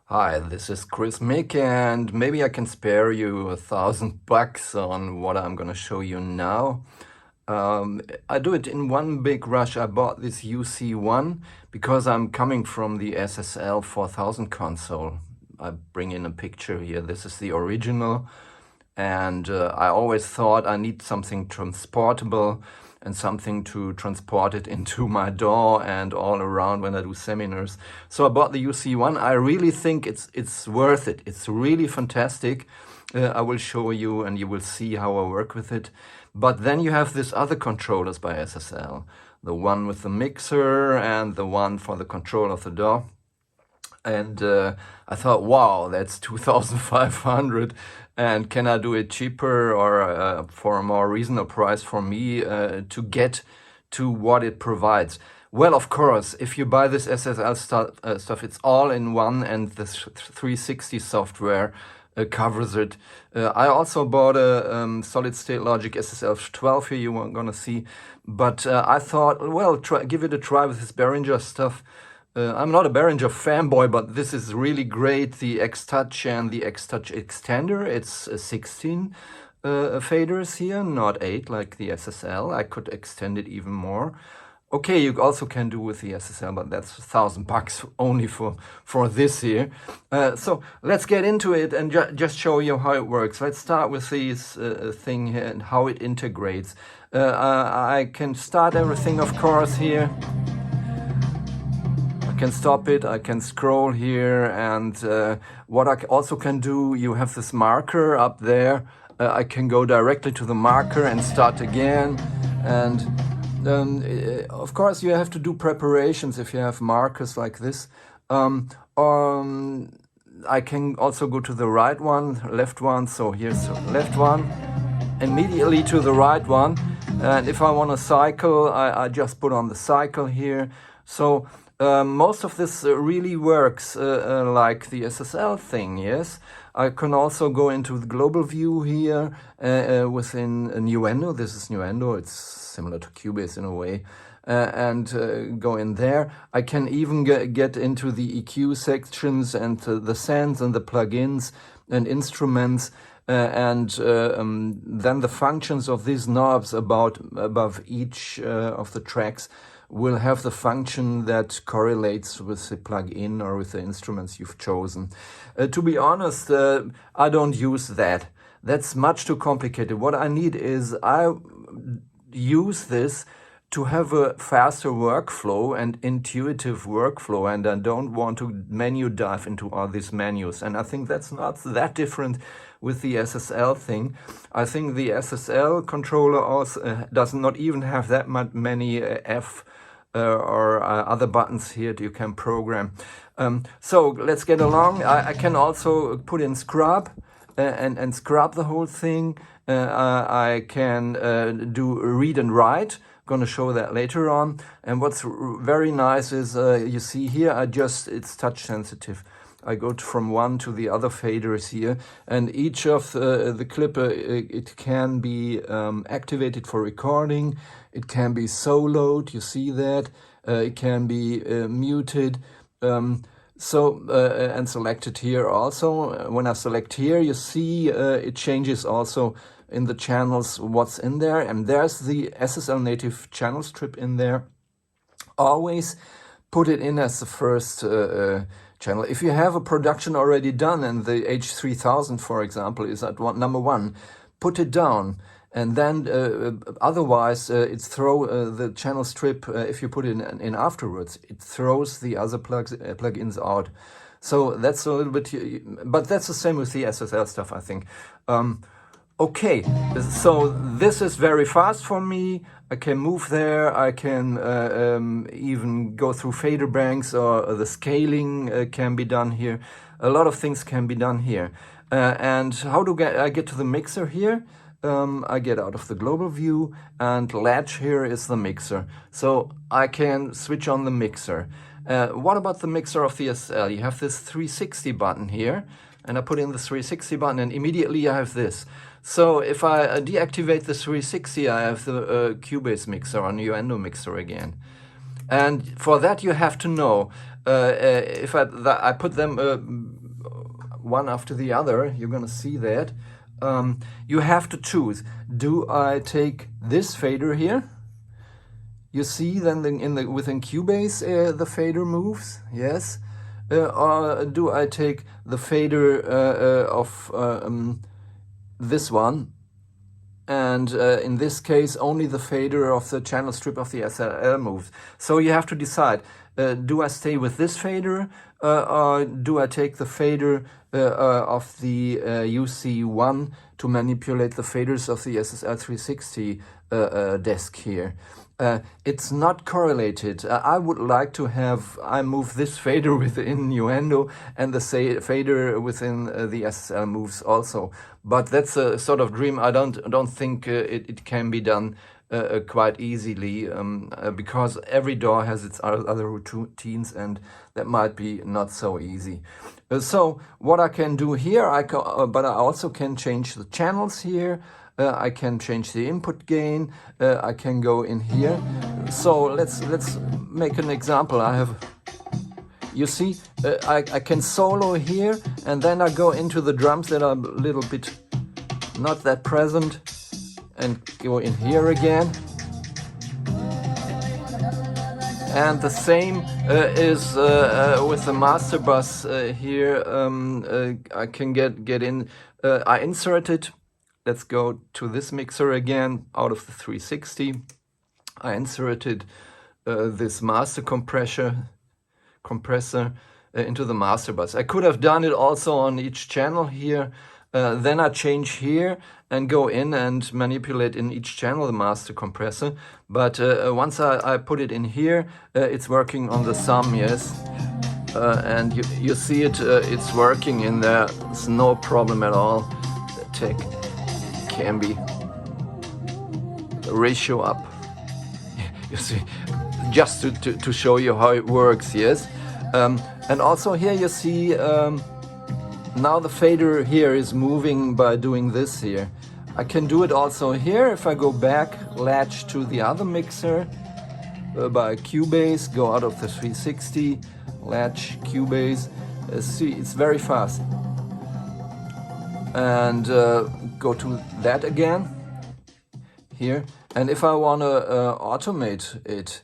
Hi, this is Chris Mick, and maybe I can spare you $1,000 on what I'm gonna show you now. I do it in one big rush. I bought this UC1 because I'm coming from the SSL 4000 console. I bring in a picture here. This is the original, and I always thought I need something transportable and something to transport it into my DAW and all around when I do seminars. So I bought the UC1. I really think it's worth it. It's really fantastic. I will show you and you will see how I work with it. But then you have these other controllers by SSL. The one with the mixer and the one for the control of the DAW. And I thought, wow, that's 2,500, and can I do it cheaper or for a more reasonable price for me to get to what it provides? Well, of course, if you buy this SSL stuff, it's all in one, and the 360 software covers it. I also bought a solid-state Logic SSL 12 here, you weren't gonna see, but I thought, well, give it a try with this Behringer stuff. I'm not a Behringer fanboy, but this is really great. The X-Touch and the X-Touch extender. It's 16 faders here, not 8 like the SSL. I could extend it even more. Okay, you also can do with the SSL, but that's $1,000 only for this here. So let's get into it and just show you how it works. Let's start with this thing here and how it integrates. I can start everything, of course, here. I can stop it, I can scroll here, and what I also can do, you have this marker up there. I can go directly to the marker and start again. And of course you have to do preparations if you have markers like this. I can also go to the right one, left one, so here's the left one, immediately to the right one. And if I want to cycle, I just put on the cycle here. So most of this really works like the SSL thing, yes. I can also go into the global view here within Nuendo. This is Nuendo, it's similar to Cubase in a way. And go in there. I can even get into the EQ sections and the sends and the plugins and instruments. And then the functions of these knobs above each of the tracks will have the function that correlates with the plugin or with the instruments you've chosen. To be honest, I don't use that. That's much too complicated. What I need is I use this to have a faster workflow and intuitive workflow, and I don't want to menu dive into all these menus. And I think that's not that different with the SSL thing. I think the SSL controller also does not even have that many F or other buttons here that you can program. So let's get along. I can also put in scrub and scrub the whole thing. I can do read and write. Going to show that later on. And what's very nice is you see here, it's touch sensitive. I go from one to the other faders here, and each of the clipper, it can be activated for recording. It can be soloed, you see that. It can be muted. And selected here also. When I select here, you see it changes also in the channels what's in there, and there's the SSL native channel strip in there. Always put it in as the first channel. If you have a production already done and the H3000, for example, is at number 1, put it down. And then otherwise, the channel strip, if you put it in afterwards, it throws the other plugins out. So that's a little bit, but that's the same with the SSL stuff, I think. Okay, so this is very fast for me. I can move there. I can even go through fader banks, or the scaling can be done here. A lot of things can be done here. And how do I get to the mixer here? I get out of the global view, and latch here is the mixer. So I can switch on the mixer. What about the mixer of the SSL? You have this 360 button here, and I put in the 360 button, and immediately I have this. So if I deactivate the 360, I have the Cubase mixer or Nuendo mixer again. And for that you have to know, if I put them one after the other. You're gonna see that. You have to choose. Do I take this fader here? You see then within Cubase the fader moves, yes? Or do I take the fader of this one? And in this case, only the fader of the channel strip of the SSL moves. So you have to decide, do I stay with this fader or do I take the fader of the UC1 to manipulate the faders of the SSL 360 desk here? It's not correlated. I would like to have, I move this fader within Nuendo and the fader within the SSL moves also. But that's a sort of dream. I don't think it can be done quite easily because every DAW has its other routines and that might be not so easy. So what I can do here, but I also can change the channels here. I can change the input gain. I can go in here. So let's make an example. You see, I can solo here, and then I go into the drums that are a little bit not that present, and go in here again. And the same is with the master bus here. I can get in. I inserted. Let's go to this mixer again out of the 360. I inserted this master compressor into the master bus. I could have done it also on each channel here. Then I change here and go in and manipulate in each channel the master compressor. But once I put it in here, it's working on the sum, yes. And you see it, it's working in there. It's no problem at all. The tech can be ratio up. You see, just to show you how it works, yes. And also here you see now the fader here is moving by doing this here. I can do it also here if I go back, latch to the other mixer by Cubase, go out of the 360, latch Cubase. See, it's very fast. And go to that again here. And if I want to automate it,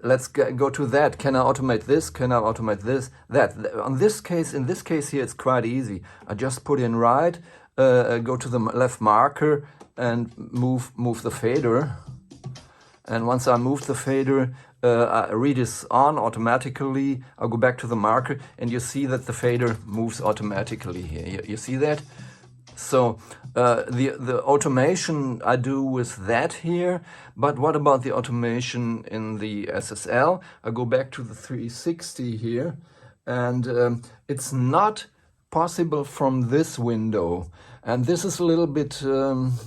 let's go to that. Can I automate this? Can I automate this? That. In this case here, it's quite easy. I just put in right, go to the left marker and move the fader. And once I move the fader, read is on automatically. I'll go back to the marker and you see that the fader moves automatically here. You see that? So the automation I do with that here, but what about the automation in the SSL? I go back to the 360 here and it's not possible from this window. And this is a little bit,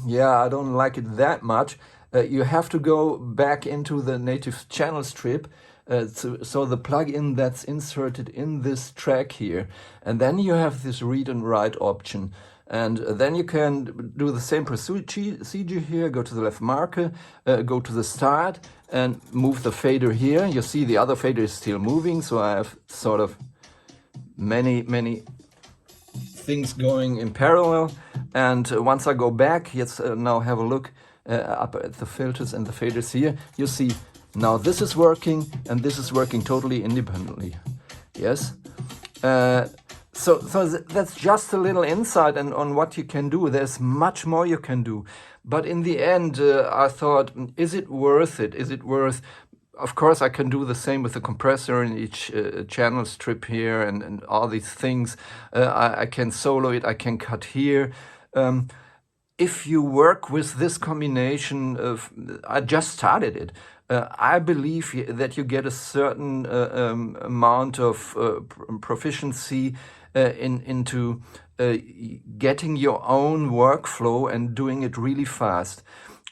yeah, I don't like it that much. You have to go back into the native channel strip, so the plugin that's inserted in this track here. And then you have this read and write option. And then you can do the same procedure here, go to the left marker, go to the start and move the fader here. You see the other fader is still moving, so I have sort of many things going in parallel. And once I go back, let's now have a look up at the filters and the faders here. You see now this is working and this is working totally independently. Yes. So that's just a little insight on what you can do. There's much more you can do. But in the end, I thought, is it worth it? Is it worth... Of course, I can do the same with the compressor in each channel strip here and all these things. I can solo it, I can cut here. If you work with this combination of... I just started it. I believe that you get a certain amount of proficiency into getting your own workflow and doing it really fast.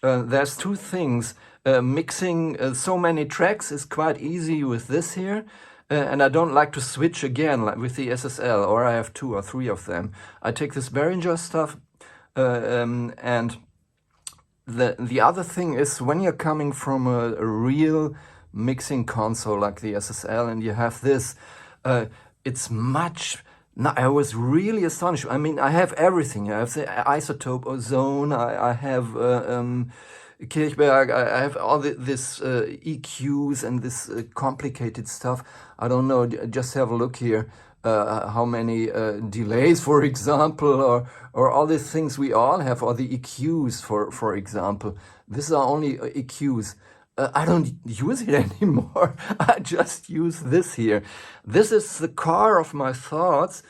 There's two things. Mixing so many tracks is quite easy with this here. And I don't like to switch again like with the SSL, or I have 2 or 3 of them. I take this Behringer stuff and the other thing is when you're coming from a real mixing console like the SSL and you have this, it's much No, I was really astonished. I mean, I have everything. I have the isotope ozone. I have Kirchberg. I have all this EQs and this complicated stuff. I don't know. Just have a look here. How many delays, for example, or all these things we all have, or the EQs, for example. These are only EQs. I don't use it anymore. I just use this here. This is the core of my thoughts.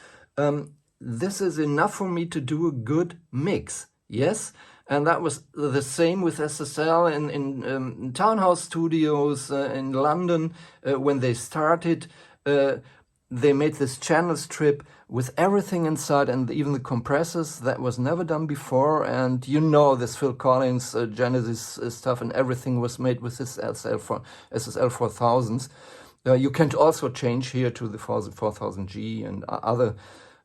This is enough for me to do a good mix. Yes? And that was the same with SSL in Townhouse Studios in London when they started. They made this channel strip with everything inside and even the compressors. That was never done before. And you know this Phil Collins Genesis stuff, and everything was made with this SSL 4000s. You can also change here to the 4000G and other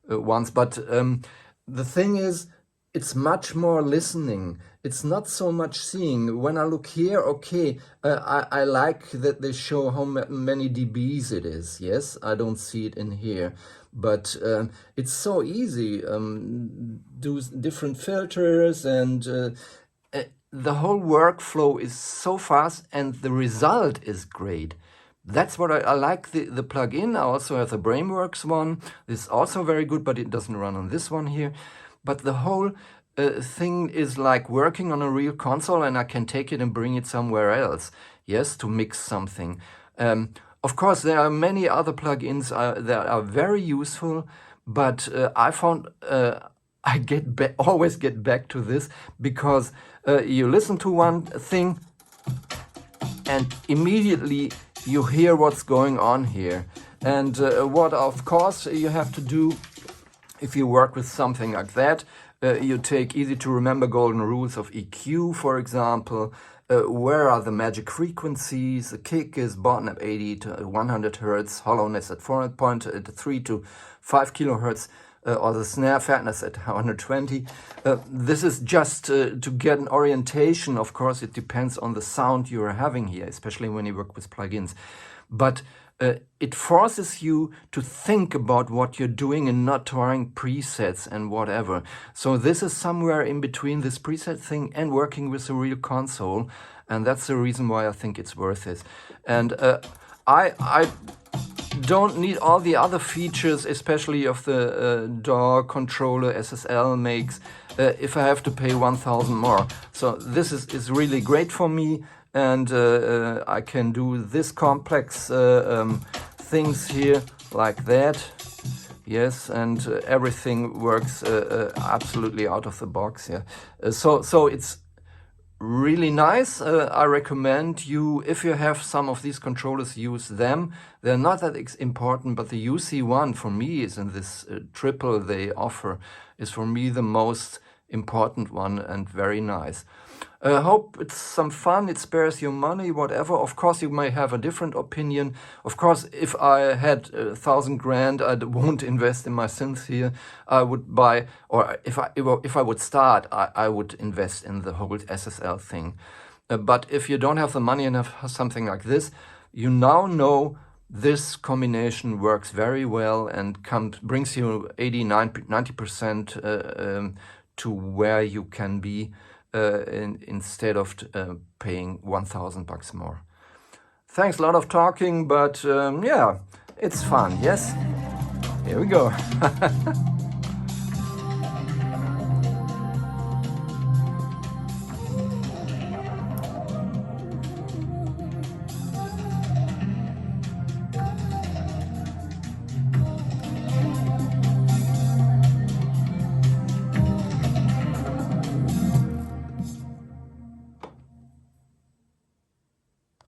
ones. But the thing is, it's much more listening. It's not so much seeing. When I look here, okay, I like that they show how many dBs it is. Yes, I don't see it in here, but it's so easy. Do different filters, and the whole workflow is so fast, and the result is great. That's what I like, the plugin. I also have the Brainworks one. This is also very good, but it doesn't run on this one here. But the whole thing is like working on a real console, and I can take it and bring it somewhere else, yes, to mix something. Of course, there are many other plugins that are very useful, but I found I always get back to this, because you listen to one thing and immediately you hear what's going on here. And what, of course, you have to do if you work with something like that, you take easy to remember golden rules of EQ, for example. Where are the magic frequencies? The kick is bottom at 80 to 100 Hertz, hollowness at 4.3 to 5 kilohertz, or the snare fatness at 120. This is just to get an orientation. Of course, it depends on the sound you're having here, especially when you work with plugins. But it forces you to think about what you're doing and not trying presets and whatever. So this is somewhere in between this preset thing and working with a real console. And that's the reason why I think it's worth it. And I don't need all the other features, especially of the DAW controller SSL makes, if I have to pay 1,000 more. So this is really great for me. And I can do this complex things here like that. Yes, and everything works absolutely out of the box. Yeah, so it's really nice. I recommend you, if you have some of these controllers, use them. They're not that important, but the UC1 for me is in this triple they offer, is for me the most important one and very nice. I hope it's some fun, it spares you money, whatever. Of course, you may have a different opinion. Of course, if I had 1,000 grand, I won't invest in my synths here. I would buy, or if I would start, I would invest in the whole SSL thing. But if you don't have the money and have something like this, you now know this combination works very well and brings you 80–90% to where you can be. Instead of paying 1,000 bucks more. Thanks, a lot of talking, but yeah, it's fun, yes? Here we go.